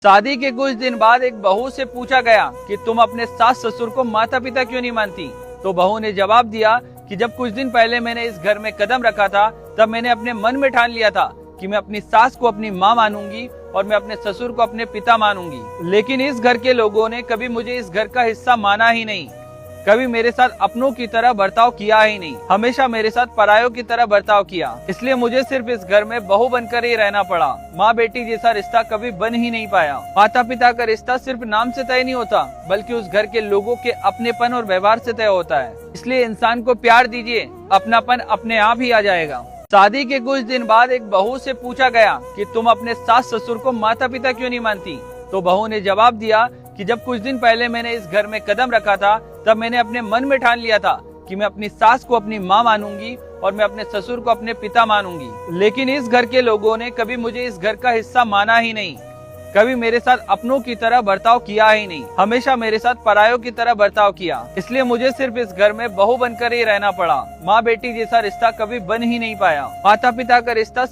शादी के कुछ दिन बाद एक बहू से पूछा गया कि तुम अपने सास ससुर को माता पिता क्यों नहीं मानती। तो बहू ने जवाब दिया कि जब कुछ दिन पहले मैंने इस घर में कदम रखा था तब मैंने अपने मन में ठान लिया था कि मैं अपनी सास को अपनी माँ मानूंगी और मैं अपने ससुर को अपने पिता मानूंगी। लेकिन इस घर के लोगों ने कभी मुझे इस घर का हिस्सा माना ही नहीं, कभी मेरे साथ अपनों की तरह बर्ताव किया ही नहीं, हमेशा मेरे साथ परायों की तरह बर्ताव किया। इसलिए मुझे सिर्फ इस घर में बहू बनकर ही रहना पड़ा। माँ बेटी जैसा रिश्ता कभी बन ही नहीं पाया। माता पिता का रिश्ता सिर्फ नाम से तय नहीं होता, बल्कि उस घर के लोगों के अपनेपन और व्यवहार से तय होता है। इसलिए इंसान को प्यार दीजिए, अपनापन अपने आप ही आ जाएगा। शादी के कुछ दिन बाद एक बहू से पूछा गया कि तुम अपने सास ससुर को माता पिता क्यों नहीं मानती। तो बहू ने जवाब दिया कि जब कुछ दिन पहले मैंने इस घर में कदम रखा था तब मैंने अपने मन में ठान लिया था कि मैं अपनी सास को अपनी माँ मानूंगी और मैं अपने ससुर को अपने पिता मानूंगी। लेकिन इस घर के लोगों ने कभी मुझे इस घर का हिस्सा माना ही नहीं, कभी मेरे साथ अपनों की तरह बर्ताव किया ही नहीं, हमेशा मेरे साथ परायों की तरह बर्ताव किया। इसलिए मुझे सिर्फ इस घर में बहू बनकर ही रहना पड़ा। माँ बेटी जैसा रिश्ता कभी बन ही नहीं पाया। माता पिता का रिश्ता